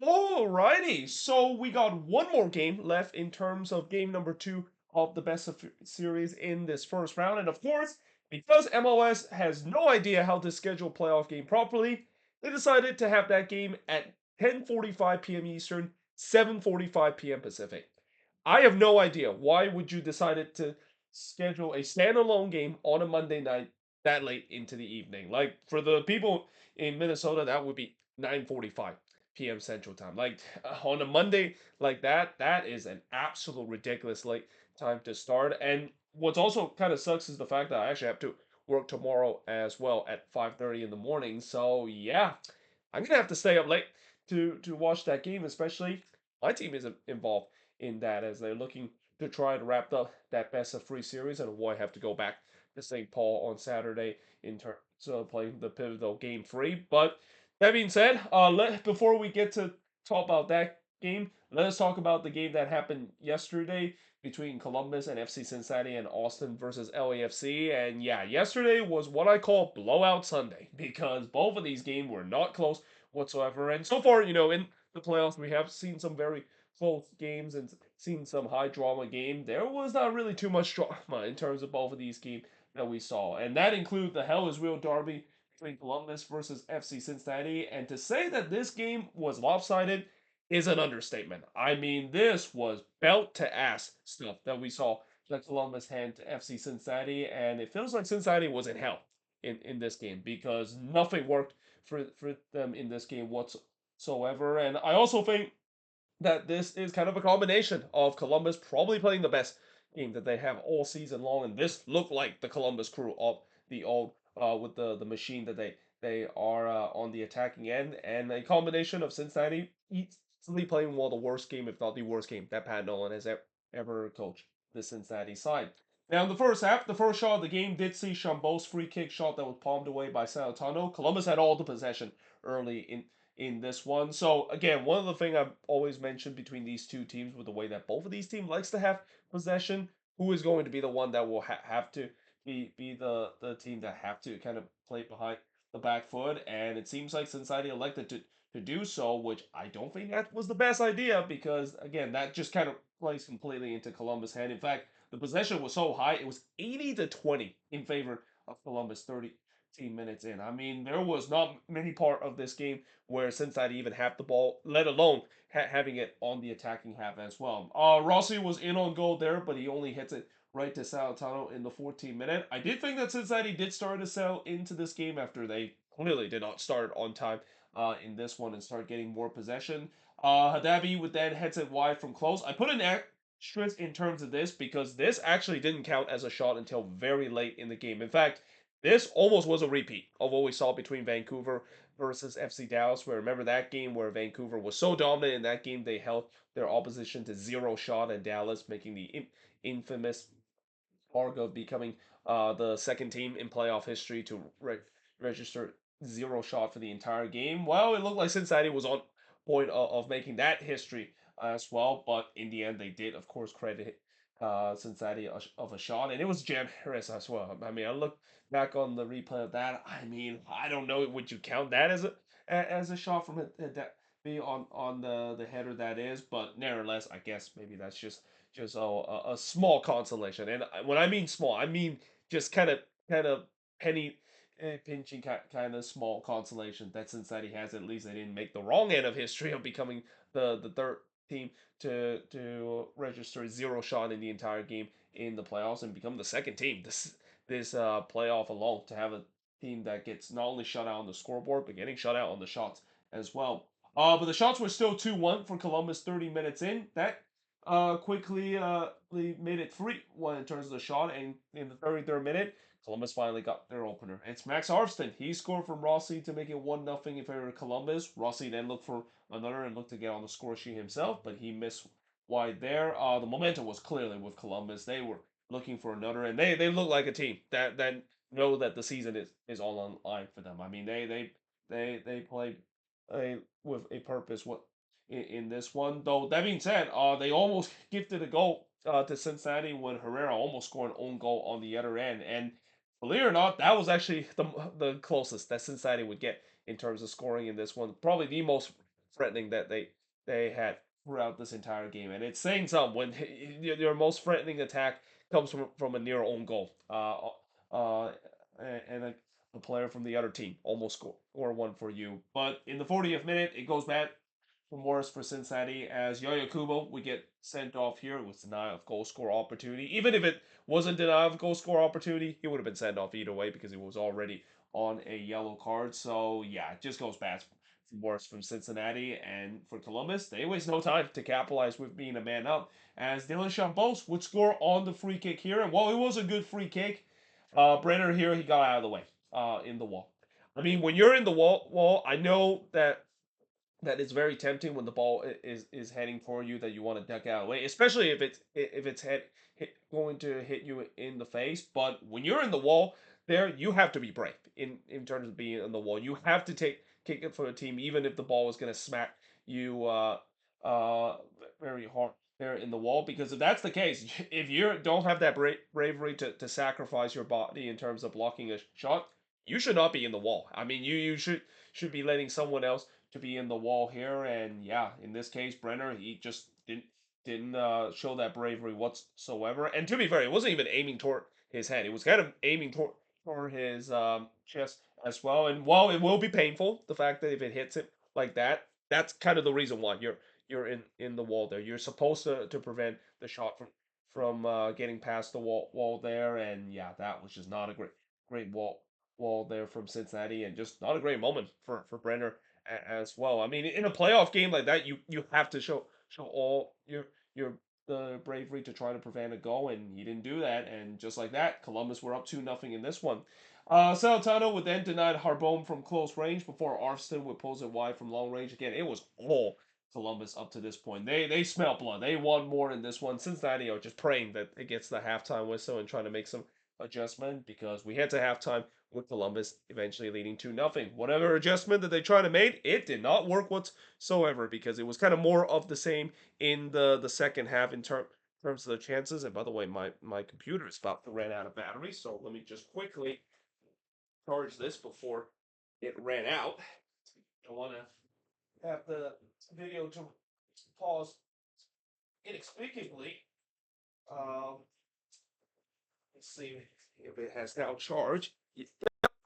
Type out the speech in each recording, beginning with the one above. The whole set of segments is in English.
Alrighty, so we got one more game left in terms of game number two of the best of series in this first round. And of course, because MLS has no idea how to schedule playoff game properly, they decided to have that game at 10:45 p.m. Eastern, 7:45 p.m. Pacific. I have no idea why would you decide it to schedule a standalone game on a Monday night that late into the evening. Like for the people in Minnesota, that would be 9:45 p.m. Central Time. Like on a Monday like that, that is an absolute ridiculous late time to start. And what's also kind of sucks is the fact that I actually have to work tomorrow as well at 5:30 in the morning. So yeah, I'm gonna have to stay up late to watch that game. Especially my team isn't involved in that as they're looking to try to wrap up that best of three series, and why have to go back to St. Paul on Saturday in terms of playing the pivotal game three. But that being said, before we get to talk about that game, let us talk about the game that happened yesterday between Columbus and FC Cincinnati and Austin versus LAFC. And yeah, yesterday was what I call blowout Sunday because both of these games were not close whatsoever. And so far, in the playoffs, we have seen some very close games and seen some high drama game. There was not really too much drama in terms of both of these games that we saw, and that include the Hell is Real derby between Columbus versus FC Cincinnati. And to say that this game was lopsided is an understatement. I mean, this was belt to ass stuff that we saw that Columbus hand to FC Cincinnati, and it feels like Cincinnati was in hell in this game because nothing worked for them in this game whatsoever. And I also think that this is kind of a combination of Columbus probably playing the best game that they have all season long, and this looked like the Columbus crew of the old with the machine that they are on the attacking end, and a combination of Cincinnati easily playing one of the worst game, if not the worst game, that Pat Nolan has ever coached the Cincinnati side. Now, in the first half, the first shot of the game did see Chambeau's free kick shot that was palmed away by Saltano. Columbus had all the possession early in this one. So again, one of the things I've always mentioned between these two teams with the way that both of these teams likes to have possession, who is going to be the one that will have to be the team that have to kind of play behind the back foot, and it seems like Cincinnati elected to do so, which I don't think that was the best idea because again, that just kind of plays completely into Columbus' hand. In fact, the possession was so high, it was 80-20 in favor of Columbus 30 minutes in. I mean, there was not many part of this game where Cincinnati even have the ball, let alone having it on the attacking half as well. Rossi was in on goal there, but he only hits it right to Salentano in the 14th minute. I did think that Cincinnati did start to sell into this game after they clearly did not start on time in this one and start getting more possession. Hadabi would then heads it wide from close. I put an asterisk in terms of this because this actually didn't count as a shot until very late in the game. In fact, this almost was a repeat of what we saw between Vancouver versus FC Dallas. Where remember that game where Vancouver was so dominant in that game they held their opposition to zero shot, and Dallas making the infamous mark of becoming the second team in playoff history to register zero shot for the entire game. Well, it looked like Cincinnati was on point of making that history as well, but in the end, they did, of course, credit Cincinnati of a shot, and it was generous as well. I mean, I look back on the replay of that. I mean, I don't know, would you count that as a shot from that be on the header that is, but nevertheless, I guess maybe that's just a small consolation. And when I mean small, I mean just kind of penny pinching kind of small consolation that Cincinnati has. At least they didn't make the wrong end of history of becoming the third team to register zero shot in the entire game in the playoffs and become the second team this playoff alone to have a team that gets not only shut out on the scoreboard but getting shut out on the shots as well. But the shots were still 2-1 for Columbus 30 minutes in. That quickly they made it 3-1 in terms of the shot, and in the 33rd minute, Columbus finally got their opener. It's Max Armstrong. He scored from Rossi to make it 1-0 in favor of Columbus. Rossi then looked for another and looked to get on the score sheet himself, but he missed wide there. The momentum was clearly with Columbus. They were looking for another, and they look like a team that know that the season is all on line for them. I mean, they play with a purpose. What in this one. Though that being said, they almost gifted a goal to Cincinnati when Herrera almost scored an own goal on the other end. And believe it or not, that was actually the closest that Cincinnati would get in terms of scoring in this one. Probably the most threatening that they had throughout this entire game, and it's saying something when your most threatening attack comes from a near own goal. And a player from the other team almost score one for you. But in the 40th minute, it goes back for Morris for Cincinnati as Yoyo Kubo would get sent off here. It was denial of goal score opportunity. Even if it wasn't denial of goal score opportunity, he would have been sent off either way because he was already on a yellow card. So yeah, it just goes bad for Morris from Cincinnati. And for Columbus, they waste no time to capitalize with being a man up as Dylan Chambols would score on the free kick here. And while it was a good free kick, Brenner here, he got out of the way in the wall. I mean, when you're in the wall, I know that it's very tempting when the ball is heading for you that you want to duck out of the way, especially if it's going to hit you in the face. But when you're in the wall, there you have to be brave in terms of being in the wall. You have to kick it for the team, even if the ball is going to smack you uh very hard there in the wall. Because if that's the case, if you don't have that bravery to sacrifice your body in terms of blocking a shot, you should not be in the wall. I mean, you should be letting someone else to be in the wall here. And yeah, in this case, Brenner, he just didn't show that bravery whatsoever. And to be fair, he wasn't even aiming toward his head. He was kind of aiming toward his chest as well. And while it will be painful, the fact that if it hits it like that, that's kind of the reason why you're in the wall there. You're supposed to prevent the shot from getting past the wall there. And yeah, that was just not a great wall there from Cincinnati, and just not a great moment for Brenner as well. I mean, in a playoff game like that, you have to show all your the bravery to try to prevent a goal, and he didn't do that. And just like that, Columbus were up 2-0 in this one. Saltano would then deny Harbone from close range before Arfston would pose it wide from long range. Again, it was all Columbus up to this point. They smell blood. They want more in this one. Cincinnati are just praying that it gets the halftime whistle and trying to make some adjustment because we head to halftime with Columbus eventually leading 2-0. Whatever adjustment that they tried to make, it did not work whatsoever because it was kind of more of the same in the second half in terms of the chances. And by the way, my computer is about to run out of battery, so let me just quickly charge this before it ran out. I want to have the video to pause inexplicably. Um, let's see if it has now charged. It's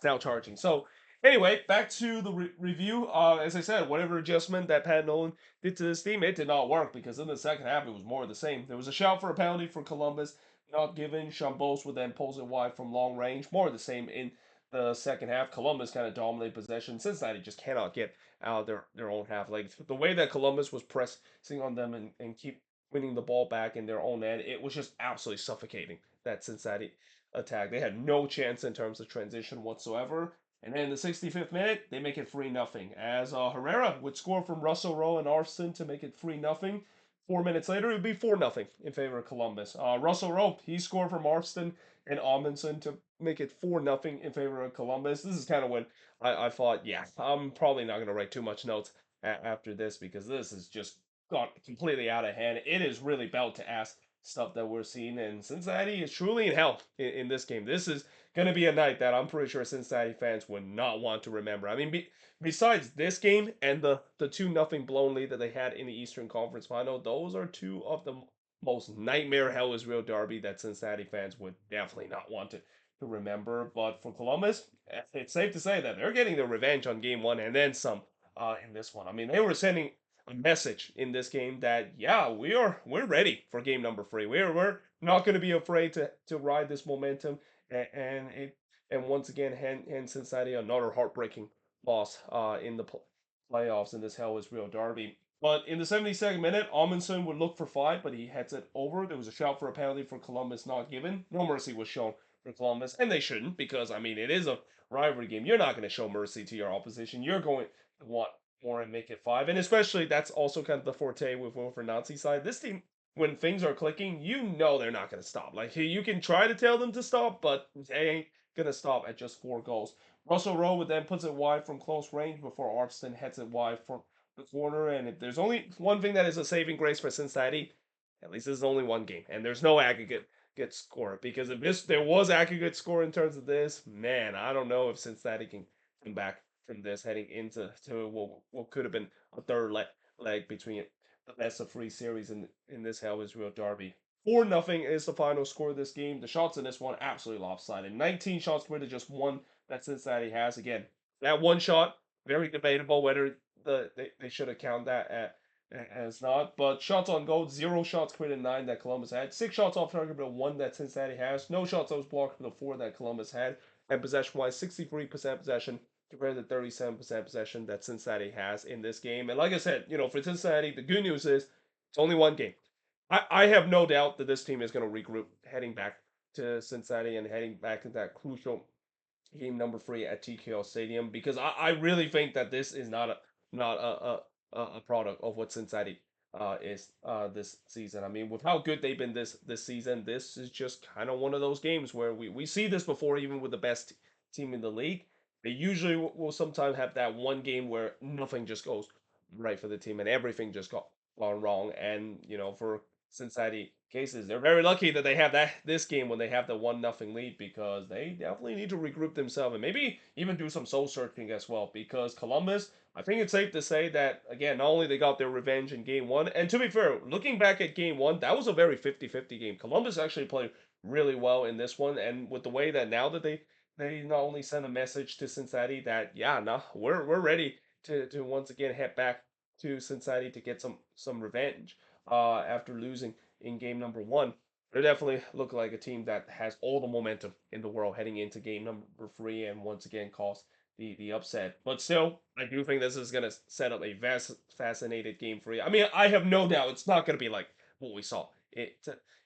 now charging. So anyway, back to the review. As I said, whatever adjustment that Pat Nolan did to this team, it did not work because in the second half it was more of the same. There was a shout for a penalty for Columbus, not given. Chambos would then pulls it wide from long range. More of the same in the second half. Columbus kind of dominated possession. Cincinnati just cannot get out of their own half. Like the way that Columbus was pressing on them and keep winning the ball back in their own end, it was just absolutely suffocating that Cincinnati attack. They had no chance in terms of transition whatsoever. And then in the 65th minute, they make it 3-0. As Herrera would score from Russell Rowe and Arfston to make it 3-0. 4 minutes later, it would be 4-0 in favor of Columbus. Russell Rowe, he scored from Arfston and Amundsen to make it 4-0 in favor of Columbus. This is kind of when I thought, yeah, I'm probably not going to write too much notes after this because this is just got completely out of hand. It is really belt to ass stuff that we're seeing, and Cincinnati is truly in hell in this game. This is going to be a night that I'm pretty sure Cincinnati fans would not want to remember. I mean, besides this game and the 2-0 blown lead that they had in the Eastern Conference Final, those are two of the most nightmare hell is real derby that Cincinnati fans would definitely not want to remember. But for Columbus, it's safe to say that they're getting their revenge on game one and then some in this one. I mean, they were sending a message in this game that yeah, we're ready for game number three. We're not going to be afraid to ride this momentum and once again hand Cincinnati another heartbreaking loss in the playoffs in this Hell is Real derby. But in the 72nd minute, Amundsen would look for five, but he heads it over. There was a shout for a penalty for Columbus not given. No mercy was shown for Columbus, and they shouldn't because I mean it is a rivalry game. You're not going to show mercy to your opposition. You're going to want more and make it five. And especially that's also kind of the forte with Wilfred Nazi's side. This team, when things are clicking, you know they're not going to stop. Like you can try to tell them to stop, but they ain't going to stop at just 4 goals. Russell Rowe would then puts it wide from close range before Arfston heads it wide from the corner. And if there's only one thing that is a saving grace for Cincinnati, at least this is only one game, and there's no aggregate get score because if there was aggregate score in terms of this, man, I don't know if Cincinnati can come back from this heading into what could have been a third leg between the best of three series in this Hell is Real Derby. 4-0 is the final score of this game. The shots in this one absolutely lopsided. 19 shots to just one that Cincinnati has. Again, that one shot, very debatable whether they should have counted that as not. But shots on goal, 0 shots created, 9 that Columbus had. 6 shots off target, but 1 that Cincinnati has. No shots that was blocked, but 4 that Columbus had. And possession-wise, 63% possession compared to 37% possession that Cincinnati has in this game. And like I said, for Cincinnati, the good news is it's only one game. I have no doubt that this team is going to regroup heading back to Cincinnati and heading back to that crucial game number 3 at TKO Stadium because I really think that this is not a product of what Cincinnati is this season. I mean, with how good they've been this season, this is just kind of one of those games where we see this before, even with the best team in the league. They usually will sometimes have that one game where nothing just goes right for the team and everything just got gone wrong. And for Cincinnati cases, they're very lucky that they have this game when they have the 1-0 lead because they definitely need to regroup themselves and maybe even do some soul searching as well. Because Columbus, I think it's safe to say that again, not only they got their revenge in game one, and to be fair, looking back at game one, that was a very 50-50 game. Columbus actually played really well in this one, and with the way that now that they not only send a message to Cincinnati that yeah, no, we're ready to once again head back to Cincinnati to get some revenge after losing in game number one. They definitely look like a team that has all the momentum in the world heading into game number three and once again cause the upset. But still, I do think this is going to set up a fascinating game for you. I mean, I have no doubt it's not going to be like what we saw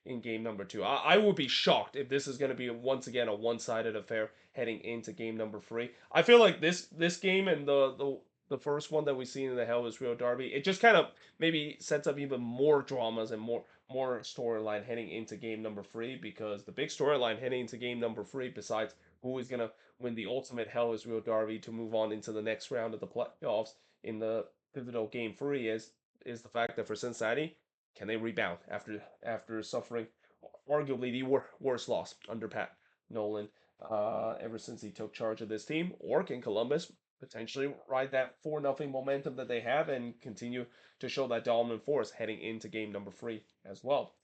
in game number two. I would be shocked if this is going to be once again a one-sided affair heading into game number three. I feel like this game and the first one that we seen in the Hell is Real Derby, it just kind of maybe sets up even more dramas and more storyline heading into game number three because the big storyline heading into game number three, besides who is gonna win the ultimate Hell is Real Derby to move on into the next round of the playoffs in the pivotal game three, is the fact that for Cincinnati, can they rebound after suffering arguably the worst loss under Pat Nolan ever since he took charge of this team, or can Columbus potentially ride that 4-0 momentum that they have and continue to show that dominant force heading into game number three as well?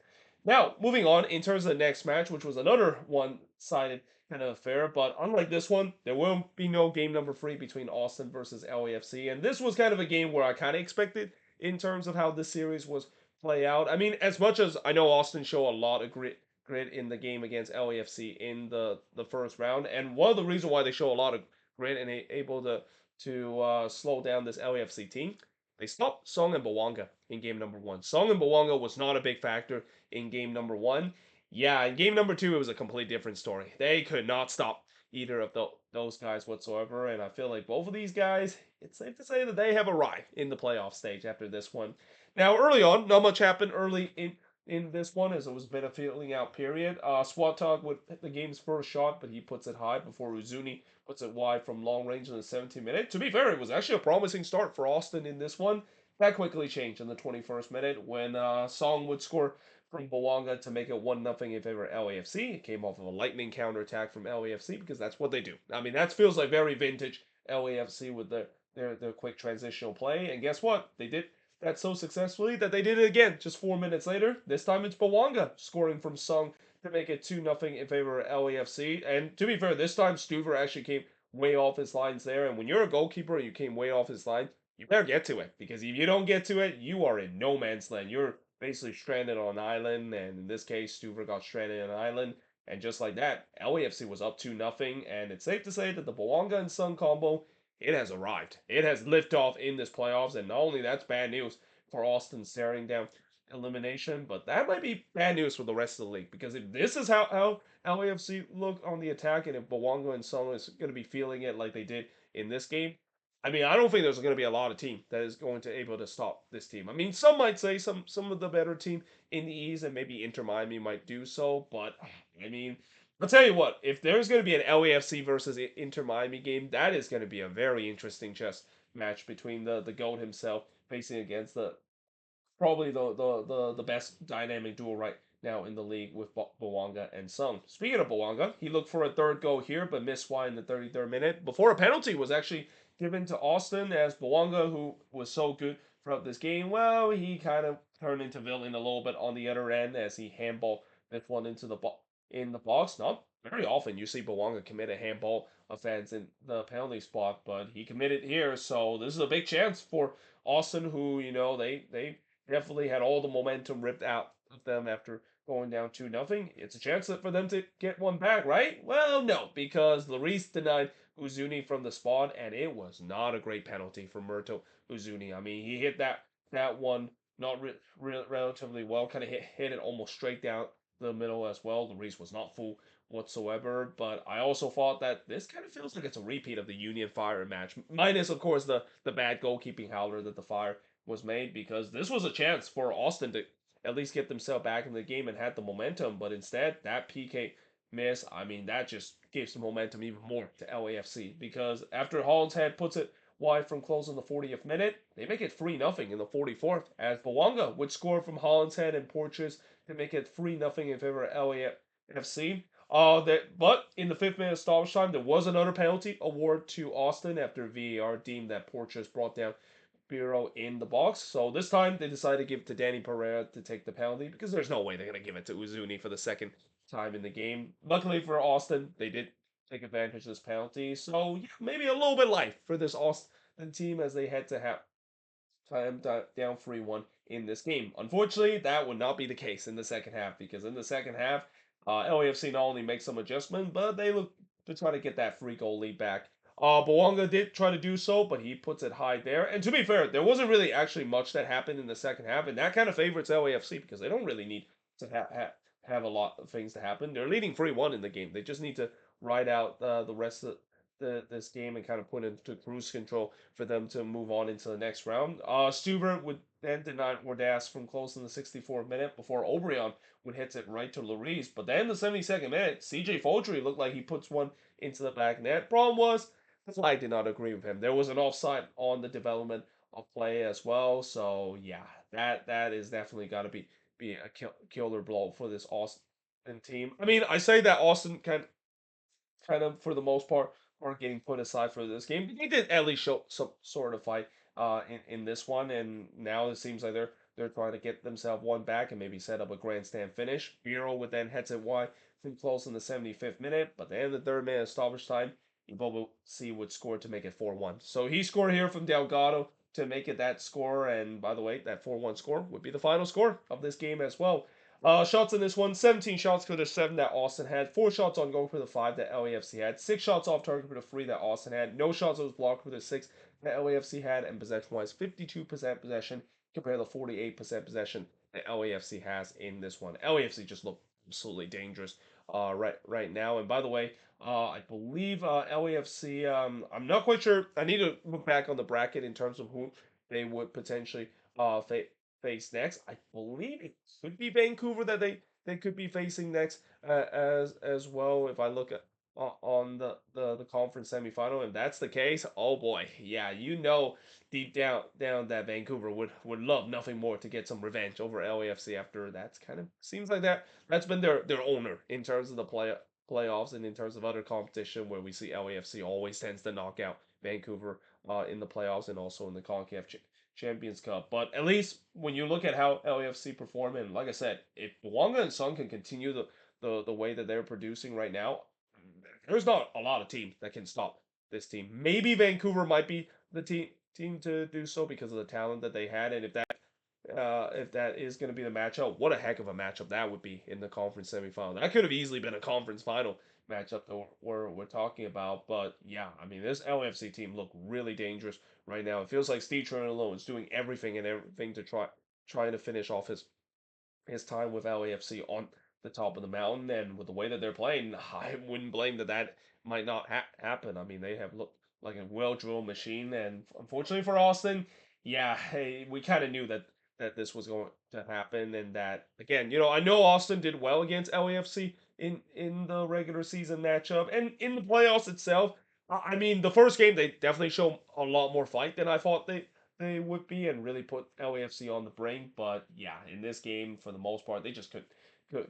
Now, moving on in terms of the next match, which was another one-sided kind of affair, but unlike this one, there will be no game number three between Austin versus LAFC, and this was kind of a game where I kind of expected in terms of how this series was play out. I mean, as much as I know Austin show a lot of grit in the game against LAFC in the first round, and one of the reasons why they show a lot of grit and able to slow down this LAFC team, they stopped Song and Bawanga in game number one. Song and Bawanga was not a big factor in game number one. Yeah, in game number two, it was a complete different story. They could not stop either of those guys whatsoever, and I feel like both of these guys, it's safe to say that they have arrived in the playoff stage after this one. Now, early on, not much happened early in this one as it was a bit of feeling out period. Swatog with the game's first shot, but he puts it high before Uzuni puts it wide from long range in the 17th minute. To be fair, it was actually a promising start for Austin in this one. That quickly changed in the 21st minute when Song would score from Bawanga to make it 1-0 in favor of LAFC. It came off of a lightning counterattack from LAFC because that's what they do. I mean, that feels like very vintage LAFC with their quick transitional play. And guess what? They did that so successfully that they did it again just 4 minutes later. This time it's Bawanga scoring from Sung to make it 2-0 in favor of LAFC. And to be fair, this time Stuver actually came way off his lines there. And when you're a goalkeeper and you came way off his line, you better get to it. Because if you don't get to it, you are in no man's land. You're basically stranded on an island. And in this case, Stuver got stranded on an island. And just like that, LAFC was up 2-0. And it's safe to say that the Bawanga and Sung combo, it has arrived. It has lifted off in this playoffs, and not only that's bad news for Austin staring down elimination, but that might be bad news for the rest of the league. Because if this is how LAFC look on the attack, and if Bawanga and Song is going to be feeling it like they did in this game, I mean, I don't think there's going to be a lot of team that is going to able to stop this team. I mean, some might say some of the better team in the East, and maybe Inter Miami might do so, but I mean, I'll tell you what, if there's going to be an LAFC versus Inter Miami game, that is going to be a very interesting chess match between the GOAT himself facing against the probably the best dynamic duel right now in the league with Bawanga and Sung. Speaking of Bawanga, he looked for a third goal here, but missed wide in the 33rd minute before a penalty was actually given to Austin, as Bawanga, who was so good throughout this game, well, he kind of turned into villain a little bit on the other end as he handball this one into the box. Not very often you see Bawanga commit a handball offense in the penalty spot, but he committed here, so this is a big chance for Austin, who they definitely had all the momentum ripped out of them after going down 2-0. It's a chance for them to get one back, right? Well, no, because Lloris denied Uzuni from the spot, and it was not a great penalty for Murto Uzuni. I mean, he hit that one not relatively well, kind of hit it almost straight down the middle as well. Lloris was not full whatsoever, but I also thought that this kind of feels like it's a repeat of the Union Fire match, minus of course the bad goalkeeping howler that the Fire was made, because this was a chance for Austin to at least get themselves back in the game and had the momentum, but instead that PK miss, I mean, that just gives the momentum even more to LAFC, because after Holland's Head puts it wide from close in the 40th minute, they make it 3-0 in the 44th, as Bawanga would score from Holland's Head and Porches to make it 3-0 in favor of LAFC. But in the 5th minute stoppage time, there was another penalty award to Austin after VAR deemed that Porches brought down Bureau in the box. So this time they decided to give it to Danny Pereira to take the penalty, because there's no way they're going to give it to Uzuni for the second time in the game. Luckily for Austin, they did take advantage of this penalty. So yeah, maybe a little bit light for this Austin team as they head to have time down 3-1 in this game. Unfortunately, that would not be the case in the second half, because in the second half, LAFC not only makes some adjustment, but they look to try to get that free goal lead back. Bawanga did try to do so, but he puts it high there. And to be fair, there wasn't really actually much that happened in the second half, and that kind of favors LAFC because they don't really need to have a lot of things to happen. They're leading 3-1 in the game. They just need to ride out the rest of this game and kind of put into cruise control for them to move on into the next round. Stuber would then deny Wardas from close in the 64th minute before Obrion would hit it right to Lloris. But then the 72nd minute, CJ Foldry looked like he puts one into the back net. Problem was, the flag did not agree with him. There was an offside on the development of play as well. So yeah, that is definitely got to be a killer blow for this Austin team. I mean, I say that Austin kind of for the most part are getting put aside for this game. They did at least show some sort of fight in this one, and now it seems like they're trying to get themselves one back and maybe set up a grandstand finish. Bureau would then head it wide from close in the 75th minute, but then the 3rd minute stoppage time, Ibobo C would score to make it 4-1. So he scored here from Delgado to make it that score, and by the way, that 4-1 score would be the final score of this game as well. Shots in this one, 17 shots for the 7 that Austin had, 4 shots on goal for the 5 that LAFC had, 6 shots off target for the 3 that Austin had, no shots that was blocked for the 6 that LAFC had, and possession-wise, 52% possession compared to 48% possession that LAFC has in this one. LAFC just look absolutely dangerous right now. And by the way, I believe LAFC, I'm not quite sure. I need to look back on the bracket in terms of who they would potentially face next. I believe it could be Vancouver that they could be facing next as well. If I look at on the conference semifinal, if that's the case, oh boy, yeah, deep down that Vancouver would love nothing more to get some revenge over LAFC after that's kind of seems like that's been their owner in terms of the playoffs and in terms of other competition where we see LAFC always tends to knock out Vancouver in the playoffs and also in the CONCACAF Champions Cup. But at least when you look at how LAFC perform, and like I said, if Wonga and Sun can continue the way that they're producing right now, there's not a lot of teams that can stop this team. Maybe Vancouver might be the team to do so because of the talent that they had, and if that is going to be the matchup, what a heck of a matchup that would be in the conference semifinal. That could have easily been a conference final matchup that we're talking about. But yeah, I mean, this LFC team look really dangerous right now. It feels like Steve Cherundolo is doing everything to trying to finish off his time with LAFC on the top of the mountain, and with the way that they're playing, I wouldn't blame that might not happen. I mean, they have looked like a well-drilled machine, and unfortunately for Austin, yeah, hey, we kind of knew that this was going to happen, and that again, I know Austin did well against LAFC in the regular season matchup, and in the playoffs itself. I mean, the first game they definitely showed a lot more fight than I thought they would be and really put LAFC on the brink. But yeah, in this game, for the most part, they just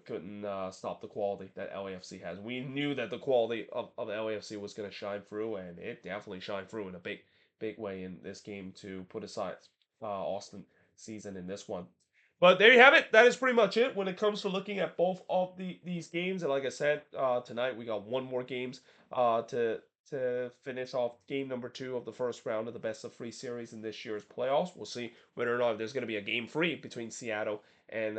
couldn't stop the quality that LAFC has. We knew that the quality of LAFC was going to shine through, and it definitely shined through in a big way in this game to put aside Austin season in this one. But there you have it. That is pretty much it when it comes to looking at both of these games. And like I said, tonight we got one more games to finish off game number 2 of the first round of the best of 3 series in this year's playoffs. We'll see whether or not there's going to be a game 3 between Seattle and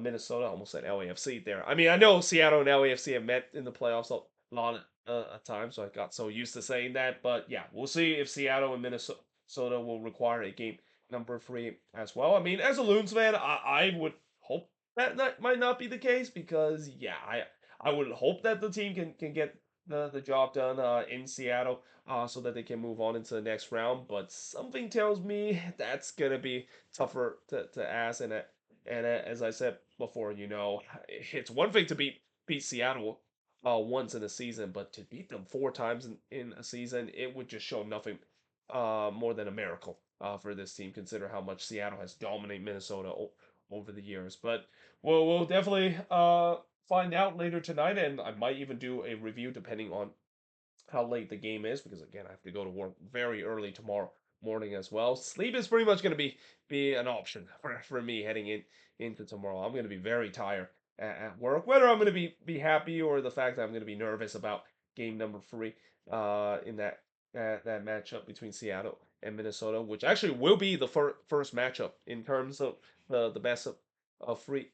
Minnesota. I almost said LAFC there. I mean, I know Seattle and LAFC have met in the playoffs a lot of times, so I got so used to saying that. But yeah, we'll see if Seattle and Minnesota will require a game number 3 as well. I mean, as a Loons fan, I would hope that might not be the case because yeah, I would hope that the team can get the job done in Seattle so that they can move on into the next round. But something tells me that's gonna be tougher to ask, and as I said before, it's one thing to beat Seattle once in a season, but to beat them 4 times in a season, it would just show nothing more than a miracle for this team. Consider how much Seattle has dominated Minnesota over the years. But we'll definitely find out later tonight, and I might even do a review depending on how late the game is, because again, I have to go to work very early tomorrow morning as well. Sleep is pretty much going to be an option for me heading into tomorrow. I'm going to be very tired at work, whether I'm going to be happy or the fact that I'm going to be nervous about game number 3 in that matchup between Seattle and Minnesota, which actually will be the first matchup in terms of the best of free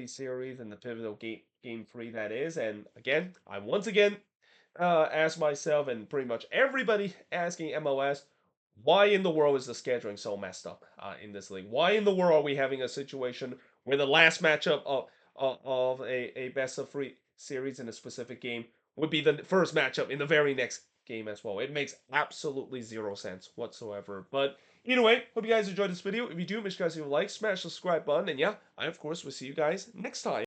series and the pivotal game 3 that is. And again, I once again ask myself and pretty much everybody asking MLS, why in the world is the scheduling so messed up in this league? Why in the world are we having a situation where the last matchup of a best of 3 series in a specific game would be the first matchup in the very next game as well? It makes absolutely zero sense whatsoever. But either way, hope you guys enjoyed this video. If you do, make sure you guys leave a like, smash the subscribe button, and yeah, I of course will see you guys next time.